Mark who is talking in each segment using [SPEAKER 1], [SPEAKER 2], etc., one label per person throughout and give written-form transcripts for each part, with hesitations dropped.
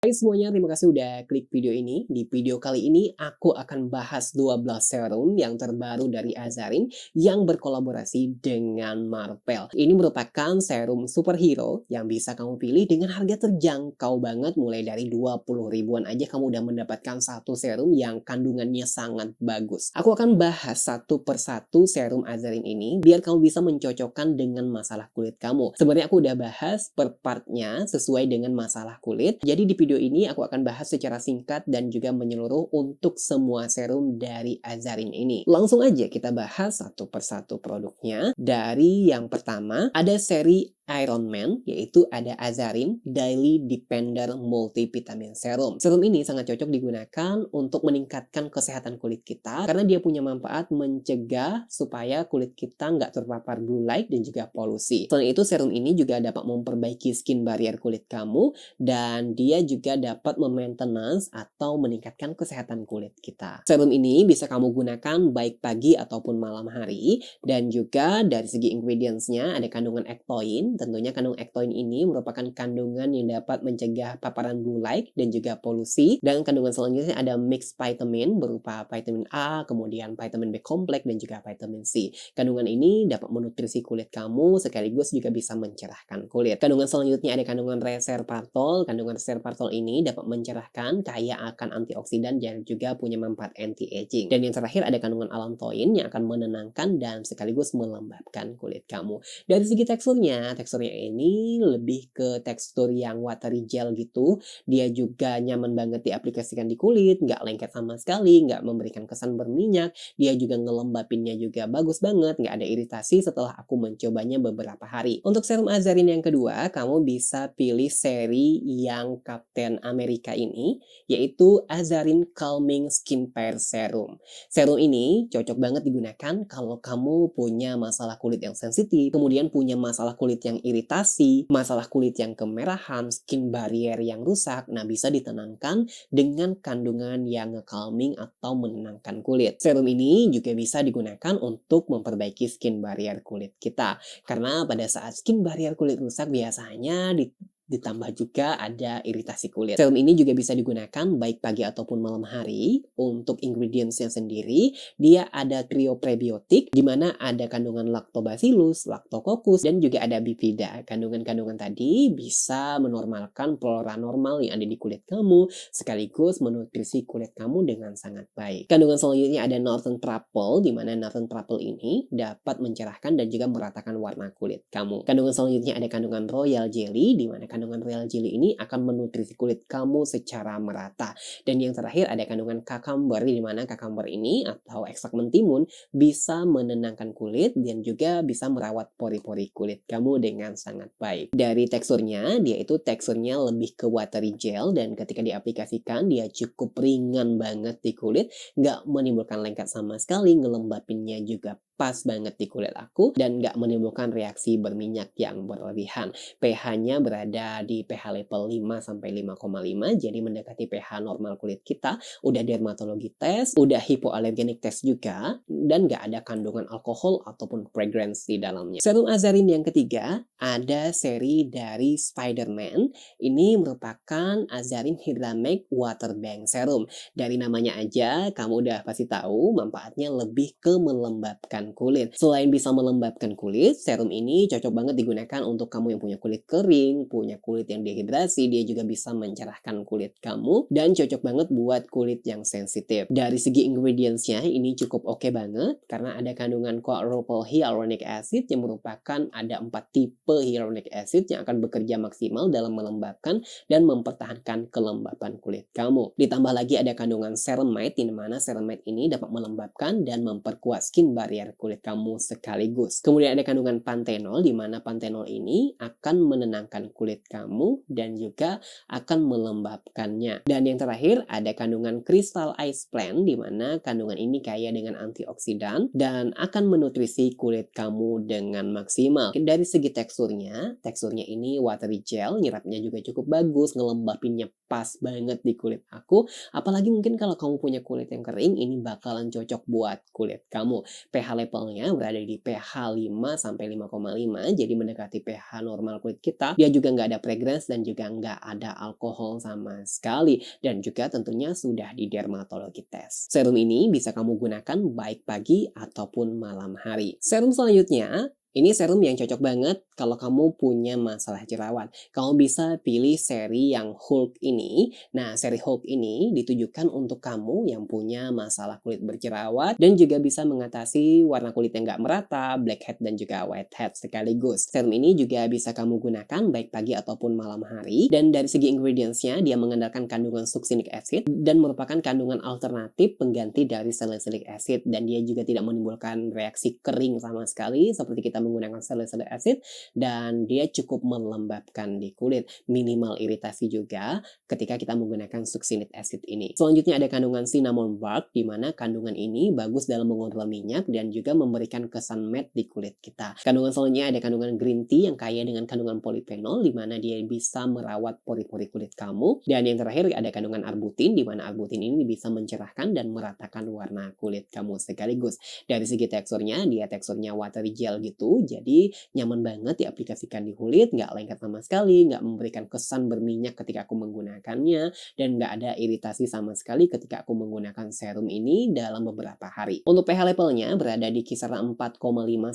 [SPEAKER 1] Hai semuanya, terima kasih udah klik video ini. Di video kali ini aku akan bahas 12 serum yang terbaru dari Azarin yang berkolaborasi dengan Marvel. Ini merupakan serum superhero yang bisa kamu pilih dengan harga terjangkau banget, mulai dari 20 ribuan aja kamu udah mendapatkan satu serum yang kandungannya sangat bagus. Aku akan bahas satu persatu serum Azarin ini biar kamu bisa mencocokkan dengan masalah kulit kamu. Sebenarnya aku udah bahas per partnya sesuai dengan masalah kulit. Jadi di video ini aku akan bahas secara singkat dan juga menyeluruh untuk semua serum dari Azarin ini. Langsung aja kita bahas satu persatu produknya. Dari yang pertama ada seri Iron Man, yaitu ada Azarin Daily Defender Multivitamin Serum. Serum ini sangat cocok digunakan untuk meningkatkan kesehatan kulit kita karena dia punya manfaat mencegah supaya kulit kita nggak terpapar blue light dan juga polusi. Selain itu, serum ini juga dapat memperbaiki skin barrier kulit kamu dan dia juga dapat memaintenance atau meningkatkan kesehatan kulit kita. Serum ini bisa kamu gunakan baik pagi ataupun malam hari, dan juga dari segi ingredientsnya ada kandungan ektoin. Tentunya kandungan ektoin ini merupakan kandungan yang dapat mencegah paparan blue light dan juga polusi. Dan kandungan selanjutnya ada mixed vitamin berupa vitamin A, kemudian vitamin B kompleks dan juga vitamin C. Kandungan ini dapat menutrisi kulit kamu sekaligus juga bisa mencerahkan kulit. Kandungan selanjutnya ada kandungan resveratrol. Kandungan resveratrol ini dapat mencerahkan, kaya akan antioksidan dan juga punya manfaat anti-aging. Dan yang terakhir ada kandungan allantoin yang akan menenangkan dan sekaligus melembabkan kulit kamu. Dari segi teksturnya ini lebih ke tekstur yang watery gel gitu. Dia juga nyaman banget diaplikasikan di kulit, nggak lengket sama sekali, nggak memberikan kesan berminyak. Dia juga ngelembapinnya juga bagus banget, nggak ada iritasi setelah aku mencobanya beberapa hari. Untuk serum Azarin yang kedua, kamu bisa pilih seri yang Captain America ini, yaitu Azarin Calming Skincare Serum. Serum ini cocok banget digunakan kalau kamu punya masalah kulit yang sensitif, kemudian punya masalah kulit yang iritasi, masalah kulit yang kemerahan, skin barrier yang rusak. Nah, bisa ditenangkan dengan kandungan yang calming atau menenangkan kulit. Serum ini juga bisa digunakan untuk memperbaiki skin barrier kulit kita. Karena pada saat skin barrier kulit rusak biasanya ditambah juga ada iritasi kulit. Serum ini juga bisa digunakan baik pagi ataupun malam hari. Untuk ingredientsnya sendiri, dia ada trio prebiotik, di mana ada kandungan lactobacillus, lactococcus, dan juga ada bifida. Kandungan-kandungan tadi bisa menormalkan flora normal yang ada di kulit kamu, sekaligus menutrisi kulit kamu dengan sangat baik. Kandungan selanjutnya ada Northern Truffle, di mana Northern Truffle ini dapat mencerahkan dan juga meratakan warna kulit kamu. Kandungan selanjutnya ada kandungan Royal Jelly, di mana kandungan Royal Jelly ini akan menutrisi kulit kamu secara merata. Dan yang terakhir ada kandungan cucumber, di mana cucumber ini atau ekstrak mentimun bisa menenangkan kulit dan juga bisa merawat pori-pori kulit kamu dengan sangat baik. Dari teksturnya, dia itu teksturnya lebih ke watery gel dan ketika diaplikasikan dia cukup ringan banget di kulit, nggak menimbulkan lengket sama sekali, ngelembapinnya juga pas banget di kulit aku dan nggak menimbulkan reaksi berminyak yang berlebihan. pH-nya berada di pH level 5 sampai 5,5, jadi mendekati pH normal kulit kita. Udah dermatologi test, udah hipoalergenik test juga, dan nggak ada kandungan alkohol ataupun fragrance di dalamnya. Serum Azarin yang ketiga ada seri dari Spider-Man. Ini merupakan Azarin Hydramake Water Bank Serum. Dari namanya aja kamu udah pasti tahu manfaatnya lebih ke melembabkan kulit. Selain bisa melembabkan kulit, serum ini cocok banget digunakan untuk kamu yang punya kulit kering, punya kulit yang dehidrasi. Dia juga bisa mencerahkan kulit kamu dan cocok banget buat kulit yang sensitif. Dari segi ingredientsnya ini cukup oke banget karena ada kandungan quadruple hyaluronic acid yang merupakan ada 4 tipe hyaluronic acid yang akan bekerja maksimal dalam melembabkan dan mempertahankan kelembapan kulit kamu. Ditambah lagi ada kandungan ceramide, di mana ceramide ini dapat melembabkan dan memperkuat skin barrier kulit kamu sekaligus. Kemudian ada kandungan panthenol, di mana panthenol ini akan menenangkan kulit kamu dan juga akan melembabkannya. Dan yang terakhir ada kandungan Crystal Ice Plant, di mana kandungan ini kaya dengan antioksidan dan akan menutrisi kulit kamu dengan maksimal. Dari segi teksturnya ini watery gel, nyerapnya juga cukup bagus, ngelembapinnya pas banget di kulit aku. Apalagi mungkin kalau kamu punya kulit yang kering, ini bakalan cocok buat kulit kamu. pH levelnya berada di pH 5 sampai 5,5, jadi mendekati pH normal kulit kita. Dia juga nggak ada fragrance dan juga nggak ada alkohol sama sekali. Dan juga tentunya sudah di dermatologi test. Serum ini bisa kamu gunakan baik pagi ataupun malam hari. Serum selanjutnya, ini serum yang cocok banget kalau kamu punya masalah jerawat. Kamu bisa pilih seri yang Hulk ini. Nah, seri Hulk ini ditujukan untuk kamu yang punya masalah kulit berjerawat dan juga bisa mengatasi warna kulit yang nggak merata, blackhead dan juga whitehead sekaligus. Serum ini juga bisa kamu gunakan baik pagi ataupun malam hari. Dan dari segi ingredientsnya, dia mengandalkan kandungan succinic acid dan merupakan kandungan alternatif pengganti dari salicylic acid. Dan dia juga tidak menimbulkan reaksi kering sama sekali seperti kita menggunakan salicylic acid, dan dia cukup melembabkan di kulit, minimal iritasi juga ketika kita menggunakan succinic acid ini. Selanjutnya ada kandungan cinnamon bark, di mana kandungan ini bagus dalam mengontrol minyak dan juga memberikan kesan matte di kulit kita. Kandungan selanjutnya ada kandungan green tea yang kaya dengan kandungan polifenol, di mana dia bisa merawat pori-pori kulit kamu. Dan yang terakhir ada kandungan arbutin, di mana arbutin ini bisa mencerahkan dan meratakan warna kulit kamu sekaligus. Dari segi teksturnya, dia teksturnya watery gel gitu, jadi nyaman banget diaplikasikan di kulit, nggak lengket sama sekali, nggak memberikan kesan berminyak ketika aku menggunakannya, dan nggak ada iritasi sama sekali ketika aku menggunakan serum ini dalam beberapa hari. Untuk pH levelnya berada di kisaran 4,5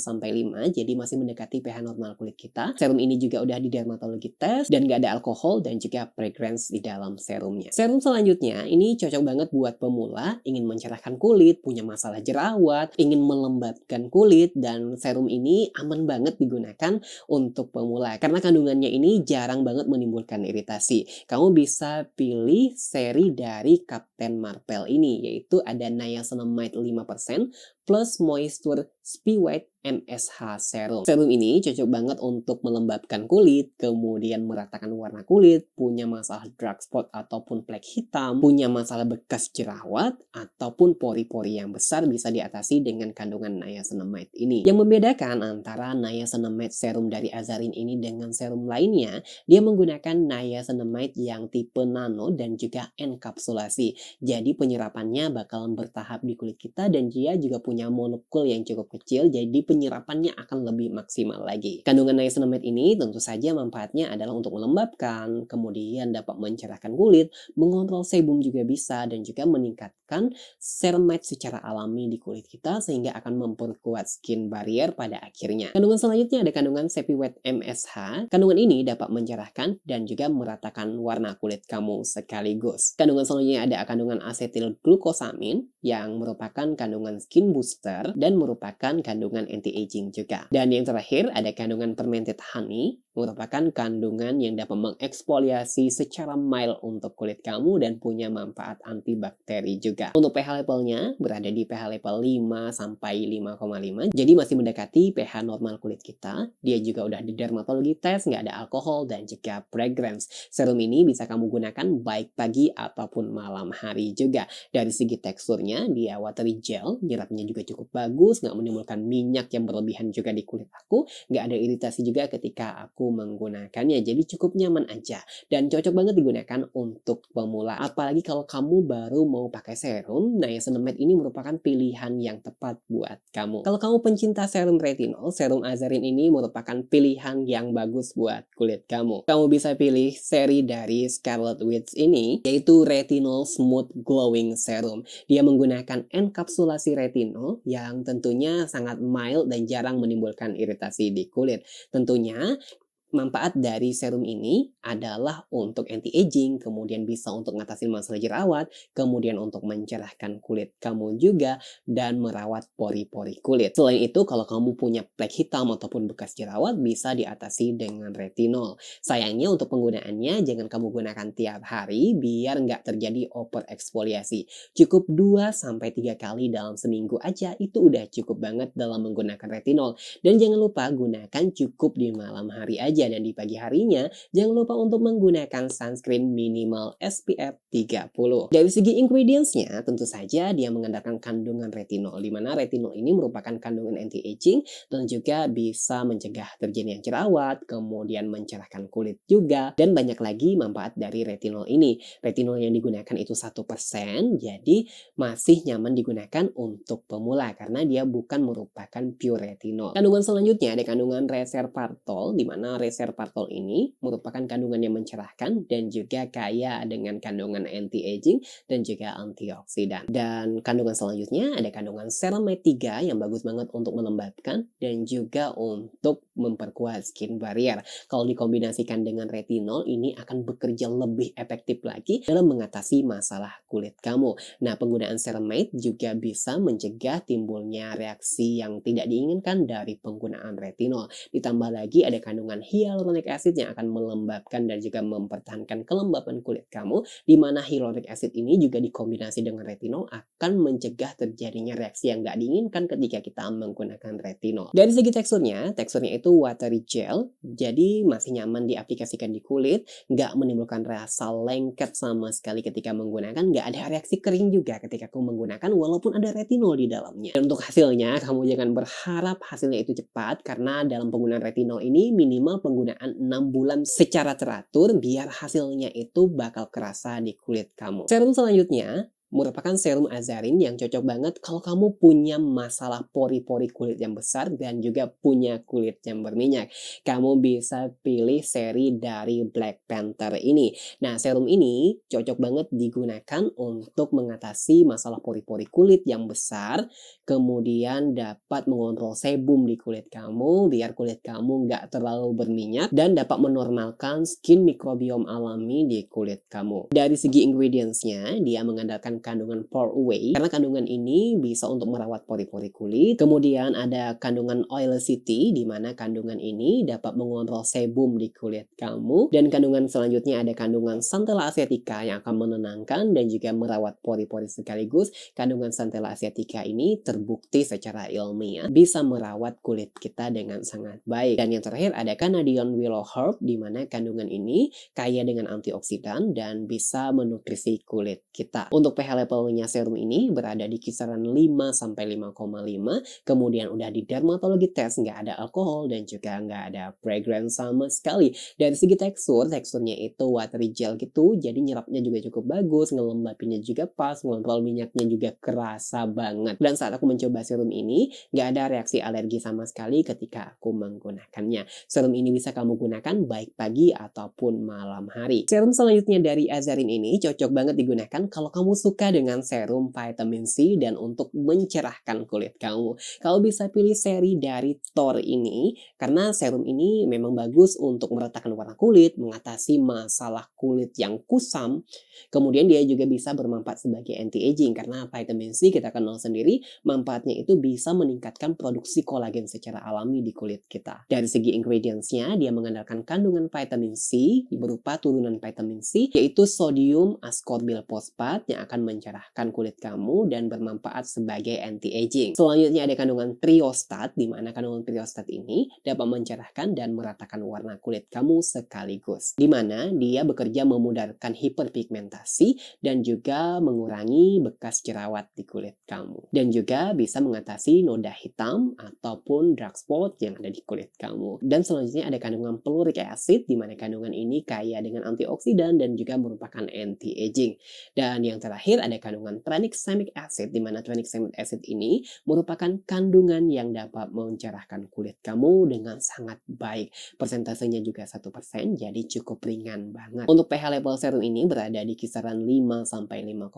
[SPEAKER 1] sampai 5, jadi masih mendekati pH normal kulit kita. Serum ini juga udah di dermatologi test dan nggak ada alkohol dan juga fragrance di dalam serumnya. Serum selanjutnya ini cocok banget buat pemula, ingin mencerahkan kulit, punya masalah jerawat, ingin melembabkan kulit, dan serum ini aman banget digunakan untuk pemula karena kandungannya ini jarang banget menimbulkan iritasi. Kamu bisa pilih seri dari Captain Marvel ini, yaitu ada niacinamide 5% plus moisture Spiwhite MSH Serum. Serum ini cocok banget untuk melembabkan kulit, kemudian meratakan warna kulit, punya masalah dark spot ataupun flek hitam, punya masalah bekas jerawat, ataupun pori-pori yang besar bisa diatasi dengan kandungan niacinamide ini. Yang membedakan antara niacinamide serum dari Azarin ini dengan serum lainnya, dia menggunakan niacinamide yang tipe nano dan juga enkapsulasi. Jadi penyerapannya bakalan bertahap di kulit kita dan dia juga punya molekul yang cukup kecil, jadi penyerapannya akan lebih maksimal lagi. Kandungan niacinamide ini tentu saja manfaatnya adalah untuk melembabkan, kemudian dapat mencerahkan kulit, mengontrol sebum juga bisa, dan juga meningkatkan ceramide secara alami di kulit kita sehingga akan memperkuat skin barrier pada akhirnya. Kandungan selanjutnya ada kandungan Spiwhite MSH. Kandungan ini dapat mencerahkan dan juga meratakan warna kulit kamu sekaligus. Kandungan selanjutnya ada kandungan asetil glukosamin yang merupakan kandungan skin booster dan merupakan kandungan anti-aging juga. Dan yang terakhir ada kandungan fermented honey, merupakan kandungan yang dapat mengeksfoliasi secara mild untuk kulit kamu dan punya manfaat antibakteri juga. Untuk pH levelnya berada di pH level 5 sampai 5,5, jadi masih mendekati pH normal kulit kita. Dia juga udah di dermatologi test, nggak ada alkohol dan juga fragrance. Serum ini bisa kamu gunakan baik pagi ataupun malam hari juga. Dari segi teksturnya, dia watery gel, nyerapnya juga cukup bagus, nggak menimbulkan minyak yang berlebihan juga di kulit aku, nggak ada iritasi juga ketika aku menggunakannya, jadi cukup nyaman aja dan cocok banget digunakan untuk pemula. Apalagi kalau kamu baru mau pakai serum, niacinamide ini merupakan pilihan yang tepat buat kamu. Kalau kamu pencinta serum retinol, serum Azarin ini merupakan pilihan yang bagus buat kulit kamu. Kamu bisa pilih seri dari Scarlet Witch ini, yaitu Retinol Smooth Glowing Serum. Dia menggunakan enkapsulasi retinol yang tentunya sangat mild dan jarang menimbulkan iritasi di kulit. Tentunya manfaat dari serum ini adalah untuk anti-aging, kemudian bisa untuk ngatasin masalah jerawat, kemudian untuk mencerahkan kulit kamu juga, dan merawat pori-pori kulit. Selain itu, kalau kamu punya flek hitam ataupun bekas jerawat, bisa diatasi dengan retinol. Sayangnya untuk penggunaannya, jangan kamu gunakan tiap hari, biar nggak terjadi overeksfoliasi. Cukup 2-3 kali dalam seminggu aja, itu udah cukup banget dalam menggunakan retinol. Dan jangan lupa gunakan cukup di malam hari aja, saja. Dan di pagi harinya, jangan lupa untuk menggunakan sunscreen minimal SPF 30. Dari segi ingredients-nya, tentu saja dia mengandalkan kandungan retinol, di mana retinol ini merupakan kandungan anti-aging dan juga bisa mencegah terjadinya jerawat, kemudian mencerahkan kulit juga, dan banyak lagi manfaat dari retinol ini. Retinol yang digunakan itu 1%, jadi masih nyaman digunakan untuk pemula karena dia bukan merupakan pure retinol. Kandungan selanjutnya ada kandungan resveratrol, di mana resveratrol ini merupakan kandungan yang mencerahkan dan juga kaya dengan kandungan anti-aging dan juga antioksidan. Dan kandungan selanjutnya ada kandungan ceramide 3 yang bagus banget untuk melembabkan dan juga untuk memperkuat skin barrier. Kalau dikombinasikan dengan retinol, ini akan bekerja lebih efektif lagi dalam mengatasi masalah kulit kamu. Nah, penggunaan ceramide juga bisa mencegah timbulnya reaksi yang tidak diinginkan dari penggunaan retinol. Ditambah lagi ada kandungan hyaluronic acid yang akan melembabkan dan juga mempertahankan kelembapan kulit kamu, di mana hyaluronic acid ini juga dikombinasi dengan retinol akan mencegah terjadinya reaksi yang nggak diinginkan ketika kita menggunakan retinol. Dari segi teksturnya itu watery gel, jadi masih nyaman diaplikasikan di kulit, nggak menimbulkan rasa lengket sama sekali ketika menggunakan, nggak ada reaksi kering juga ketika kamu menggunakan walaupun ada retinol di dalamnya. Dan untuk hasilnya, kamu jangan berharap hasilnya itu cepat karena dalam penggunaan retinol ini minimal penggunaan 6 bulan secara teratur biar hasilnya itu bakal kerasa di kulit kamu. Serum selanjutnya merupakan serum Azarin yang cocok banget kalau kamu punya masalah pori-pori kulit yang besar dan juga punya kulit yang berminyak. Kamu bisa pilih seri dari Black Panther ini. Nah, serum ini cocok banget digunakan untuk mengatasi masalah pori-pori kulit yang besar, kemudian dapat mengontrol sebum di kulit kamu biar kulit kamu nggak terlalu berminyak dan dapat menormalkan skin mikrobiom alami di kulit kamu. Dari segi ingredients-nya, dia mengandalkan kandungan pore away karena kandungan ini bisa untuk merawat pori-pori kulit. Kemudian ada kandungan oilocity di mana kandungan ini dapat mengontrol sebum di kulit kamu. Dan kandungan selanjutnya ada kandungan Centella asiatica yang akan menenangkan dan juga merawat pori-pori sekaligus. Kandungan Centella asiatica ini terbukti secara ilmiah bisa merawat kulit kita dengan sangat baik. Dan yang terakhir ada Canadian Willow Herb di mana kandungan ini kaya dengan antioksidan dan bisa menutrisi kulit kita. Untuk pH levelnya serum ini berada di kisaran 5-5,5, kemudian udah di dermatologi test, nggak ada alkohol dan juga nggak ada fragrance sama sekali. Dari segi teksturnya itu watery gel gitu, jadi nyerapnya juga cukup bagus, ngelembabinnya juga pas, ngontrol minyaknya juga kerasa banget. Dan saat aku mencoba serum ini, nggak ada reaksi alergi sama sekali ketika aku menggunakannya. Serum ini bisa kamu gunakan baik pagi ataupun malam hari. Serum selanjutnya dari Azarin ini cocok banget digunakan kalau kamu suka dengan serum vitamin C dan untuk mencerahkan kulit kamu. Kamu bisa pilih seri dari Thor ini karena serum ini memang bagus untuk meratakan warna kulit, mengatasi masalah kulit yang kusam. Kemudian dia juga bisa bermanfaat sebagai anti-aging karena vitamin C kita kenal sendiri manfaatnya itu bisa meningkatkan produksi kolagen secara alami di kulit kita. Dari segi ingredients-nya dia mengandalkan kandungan vitamin C berupa turunan vitamin C yaitu sodium ascorbyl fosfat yang akan mencerahkan kulit kamu dan bermanfaat sebagai anti-aging. Selanjutnya ada kandungan triostat di mana kandungan triostat ini dapat mencerahkan dan meratakan warna kulit kamu sekaligus. Di mana dia bekerja memudarkan hiperpigmentasi dan juga mengurangi bekas jerawat di kulit kamu. Dan juga bisa mengatasi noda hitam ataupun dark spot yang ada di kulit kamu. Dan selanjutnya ada kandungan ferulic acid di mana kandungan ini kaya dengan antioksidan dan juga merupakan anti-aging. Dan yang terakhir ada kandungan tranexamic acid di mana tranexamic acid ini merupakan kandungan yang dapat mencerahkan kulit kamu dengan sangat baik. Persentasenya juga 1%, jadi cukup ringan banget. Untuk pH level serum ini berada di kisaran 5-5,5,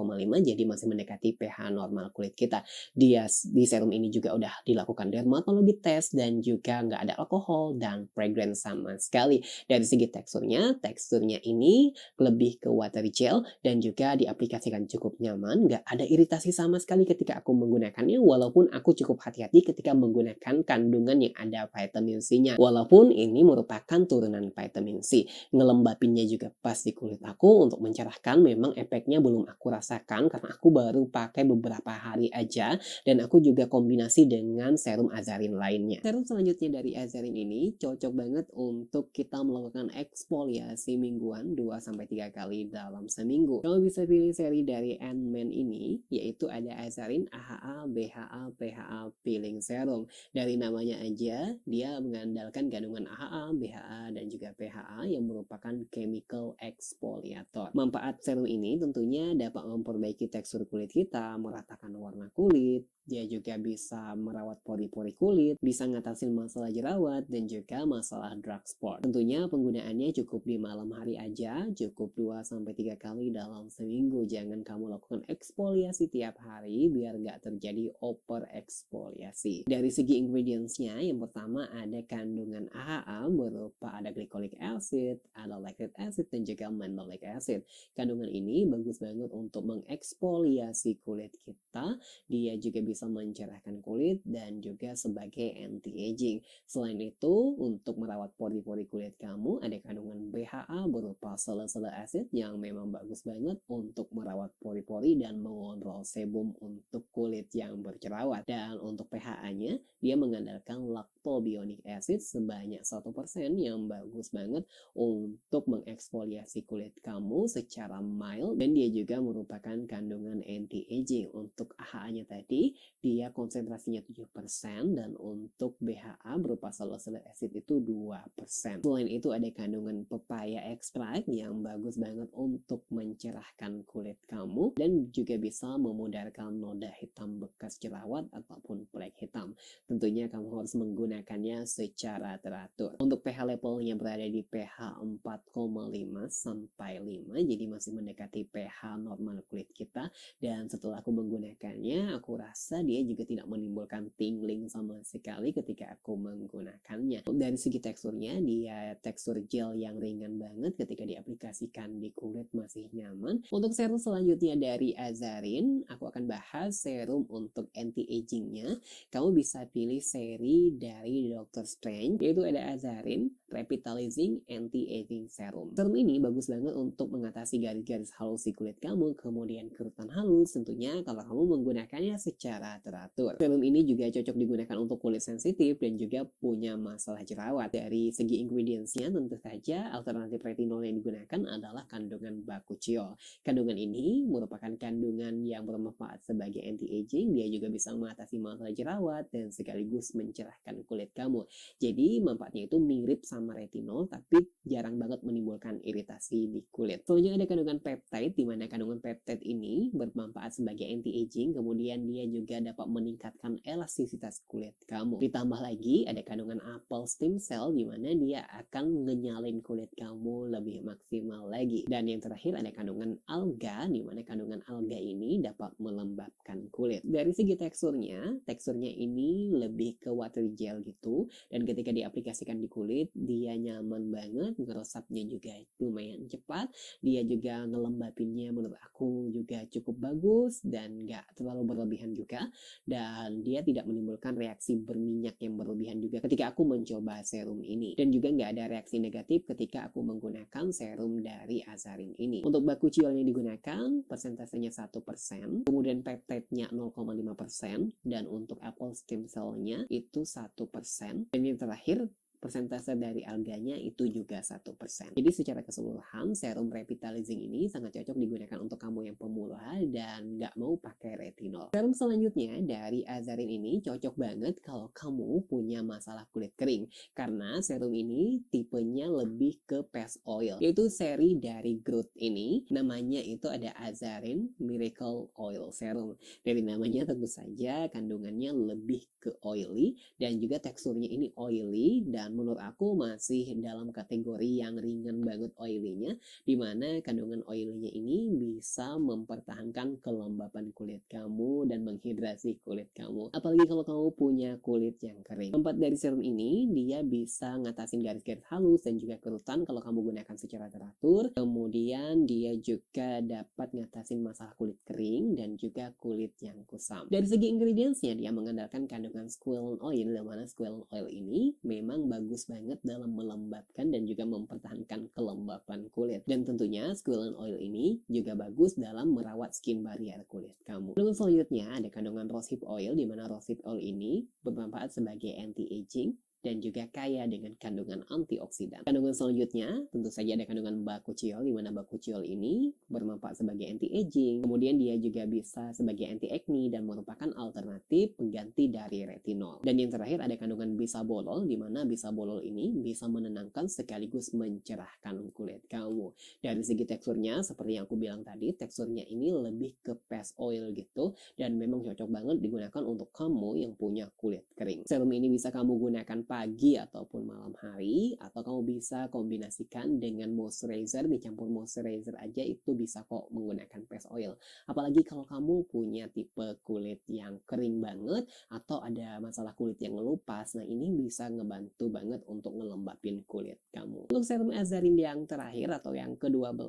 [SPEAKER 1] jadi masih mendekati pH normal kulit kita. Di serum ini juga udah dilakukan dermatologi test dan juga nggak ada alkohol dan fragrance sama sekali. Dari segi teksturnya ini lebih ke watery gel dan juga diaplikasikan cukup cukup nyaman, nggak ada iritasi sama sekali ketika aku menggunakannya, walaupun aku cukup hati-hati ketika menggunakan kandungan yang ada vitamin C-nya. Walaupun ini merupakan turunan vitamin C. Ngelembapinnya juga pas di kulit aku untuk mencerahkan, memang efeknya belum aku rasakan karena aku baru pakai beberapa hari aja dan aku juga kombinasi dengan serum Azarin lainnya. Serum selanjutnya dari Azarin ini cocok banget untuk kita melakukan eksfoliasi mingguan 2-3 kali dalam seminggu. Kamu bisa pilih seri dari N-Man ini, yaitu ada Azarin AHA, BHA, PHA Peeling Serum. Dari namanya aja, dia mengandalkan kandungan AHA, BHA, dan juga PHA yang merupakan chemical exfoliator. Manfaat serum ini tentunya dapat memperbaiki tekstur kulit kita, meratakan warna kulit, dia juga bisa merawat pori-pori kulit, bisa ngatasin masalah jerawat, dan juga masalah dark spot. Tentunya penggunaannya cukup di malam hari aja, cukup 2-3 kali dalam seminggu. Jangan kamu lakukan eksfoliasi tiap hari biar nggak terjadi over eksfoliasi. Dari segi ingredientsnya, yang pertama ada kandungan AHA berupa ada glycolic acid, ada lactic acid, dan juga malic acid. Kandungan ini bagus banget untuk mengeksfoliasi kulit kita. Dia juga bisa mencerahkan kulit dan juga sebagai anti-aging. Selain itu, untuk merawat pori-pori kulit kamu, ada kandungan BHA berupa salicylic acid yang memang bagus banget untuk merawat pori-pori dan mengontrol sebum untuk kulit yang berjerawat. Dan untuk PHA-nya, dia mengandalkan lactobionic acid sebanyak 1% yang bagus banget untuk mengeksfoliasi kulit kamu secara mild, dan dia juga merupakan kandungan anti-aging. Untuk AHA-nya tadi, dia konsentrasinya 7% dan untuk BHA berupa salicylic acid itu 2%. Selain itu ada kandungan pepaya extract yang bagus banget untuk mencerahkan kulit kamu dan juga bisa memudarkan noda hitam bekas jerawat ataupun flek hitam. Tentunya kamu harus menggunakannya secara teratur. Untuk pH levelnya berada di pH 4,5 sampai 5, jadi masih mendekati pH normal kulit kita. Dan setelah aku menggunakannya, aku rasa dia juga tidak menimbulkan tingling sama sekali ketika aku menggunakannya. Dari segi teksturnya, dia tekstur gel yang ringan banget ketika diaplikasikan di kulit, masih nyaman. Untuk serum selanjutnya dari Azarin, aku akan bahas serum untuk anti-agingnya. Kamu bisa pilih seri dari Dr. Strange, yaitu ada Azarin Revitalizing Anti-Aging Serum. Serum ini bagus banget untuk mengatasi garis-garis halus di kulit kamu, kemudian kerutan halus, tentunya kalau kamu menggunakannya secara teratur. Serum ini juga cocok digunakan untuk kulit sensitif dan juga punya masalah jerawat. Dari segi ingredientsnya, tentu saja alternatif retinol yang digunakan adalah kandungan bakuchiol. Kandungan ini merupakan kandungan yang bermanfaat sebagai anti-aging. Dia juga bisa mengatasi masalah jerawat dan sekaligus mencerahkan kulit kamu. Jadi manfaatnya itu mirip sama retinol, tapi jarang banget menimbulkan iritasi di kulit. Selanjutnya ada kandungan peptide, di mana kandungan peptide ini bermanfaat sebagai anti-aging, kemudian dia juga dapat meningkatkan elastisitas kulit kamu. Ditambah lagi ada kandungan apple stem cell, di mana dia akan ngenyalin kulit kamu lebih maksimal lagi. Dan yang terakhir ada kandungan alga, di mana kandungan alga ini dapat melembabkan kulit. Dari segi teksturnya ini lebih ke water gel gitu, dan ketika diaplikasikan di kulit, dia nyaman banget, ngeresapnya juga lumayan cepat, dia juga ngelembapinnya menurut aku juga cukup bagus dan nggak terlalu berlebihan juga, dan dia tidak menimbulkan reaksi berminyak yang berlebihan juga ketika aku mencoba serum ini, dan juga nggak ada reaksi negatif ketika aku menggunakan serum dari Azarin ini. Untuk bakuchiol yang digunakan persentasenya 1%, kemudian peptide-nya 0,5%, dan untuk apple stem cell-nya itu 1%, dan yang terakhir persentase dari alganya itu juga 1%. Jadi secara keseluruhan serum revitalizing ini sangat cocok digunakan untuk kamu yang pemula dan nggak mau pakai retinol. Serum selanjutnya dari Azarin ini cocok banget kalau kamu punya masalah kulit kering, karena serum ini tipenya lebih ke paste oil, yaitu seri dari Growth ini. Namanya itu ada Azarin Miracle Oil Serum. Dari namanya tentu saja kandungannya lebih ke oily, dan juga teksturnya ini oily dan dan menurut aku masih dalam kategori yang ringan banget oily-nya, di mana kandungan oily-nya ini bisa mempertahankan kelembapan kulit kamu dan menghidrasi kulit kamu. Apalagi kalau kamu punya kulit yang kering. Manfaat dari serum ini, dia bisa ngatasin garis-garis halus dan juga kerutan kalau kamu gunakan secara teratur. Kemudian dia juga dapat ngatasin masalah kulit kering dan juga kulit yang kusam. Dari segi ingredientsnya, dia mengandalkan kandungan squalene oil, di mana squalene oil ini memang bagus banget dalam melembabkan dan juga mempertahankan kelembapan kulit. Dan tentunya squalene oil ini juga bagus dalam merawat skin barrier kulit kamu. Lalu selanjutnya ada kandungan rosehip oil, di mana rosehip oil ini bermanfaat sebagai anti-aging dan juga kaya dengan kandungan antioksidan. Kandungan selanjutnya tentu saja ada kandungan bakuchiol, di mana bakuchiol ini bermanfaat sebagai anti-aging. Kemudian dia juga bisa sebagai anti-acne dan merupakan alternatif pengganti dari retinol. Dan yang terakhir ada kandungan bisabolol, di mana bisabolol ini bisa menenangkan sekaligus mencerahkan kulit kamu. Dari segi teksturnya, seperti yang aku bilang tadi, teksturnya ini lebih ke paste oil gitu, dan memang cocok banget digunakan untuk kamu yang punya kulit kering. Serum ini bisa kamu gunakan pagi ataupun malam hari, atau kamu bisa kombinasikan dengan moisturizer, dicampur moisturizer aja itu bisa kok menggunakan paste oil. Apalagi kalau kamu punya tipe kulit yang kering banget atau ada masalah kulit yang ngelupas, nah ini bisa ngebantu banget untuk ngelembapin kulit kamu. Untuk serum Azarin yang terakhir atau yang ke-12,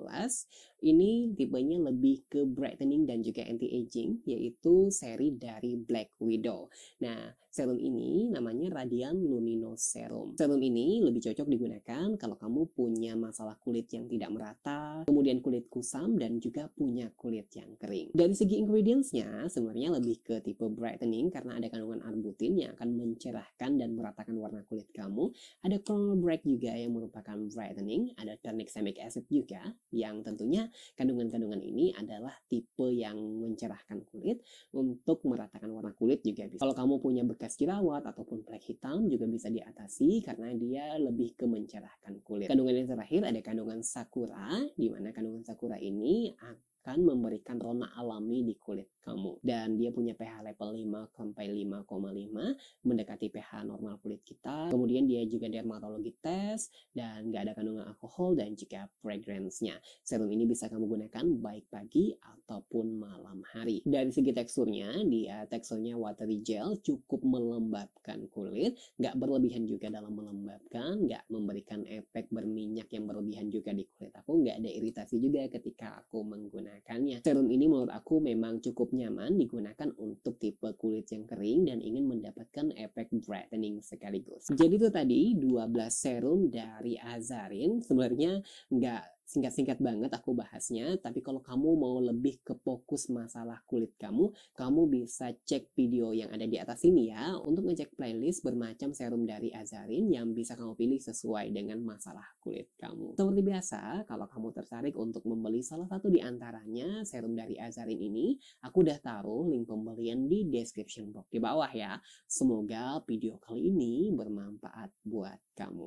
[SPEAKER 1] ini tipenya lebih ke brightening dan juga anti-aging, yaitu seri dari Black Widow. Nah, serum ini namanya Radiant Luminous Serum. Serum ini lebih cocok digunakan kalau kamu punya masalah kulit yang tidak merata, kemudian kulit kusam, dan juga punya kulit yang kering. Dari segi ingredientsnya, sebenarnya lebih ke tipe brightening karena ada kandungan arbutin yang akan mencerahkan dan meratakan warna kulit kamu. Ada Chrono Bright juga yang merupakan brightening, ada tranexamic acid juga yang tentunya kandungan-kandungan ini adalah tipe yang mencerahkan kulit untuk meratakan warna kulit juga bisa. Kalau kamu punya bekas jerawat ataupun flek hitam juga bisa diatasi karena dia lebih ke mencerahkan kulit. Kandungan yang terakhir ada kandungan sakura, di mana kandungan sakura ini akan memberikan rona alami di kulit kamu. Dan dia punya pH level 5 sampai 5,5, mendekati pH normal kulit kita. Kemudian dia juga dermatologi test dan nggak ada kandungan alkohol dan juga fragrance-nya. Serum ini bisa kamu gunakan baik pagi ataupun malam hari. Dari segi teksturnya, dia teksturnya watery gel, cukup melembabkan kulit, nggak berlebihan juga dalam melembabkan, nggak memberikan efek berminyak yang berlebihan juga di kulit aku, nggak ada iritasi juga ketika aku menggunakannya. Serum ini menurut aku memang cukup nyaman digunakan untuk tipe kulit yang kering dan ingin mendapatkan efek brightening sekaligus. Jadi itu tadi 12 serum dari Azarin. Sebenarnya nggak singkat-singkat banget aku bahasnya, tapi kalau kamu mau lebih ke fokus masalah kulit kamu, kamu bisa cek video yang ada di atas ini ya, untuk ngecek playlist bermacam serum dari Azarin yang bisa kamu pilih sesuai dengan masalah kulit kamu. Seperti biasa, kalau kamu tertarik untuk membeli salah satu di antaranya serum dari Azarin ini, aku udah taruh link pembelian di description box di bawah ya. Semoga video kali ini bermanfaat buat kamu.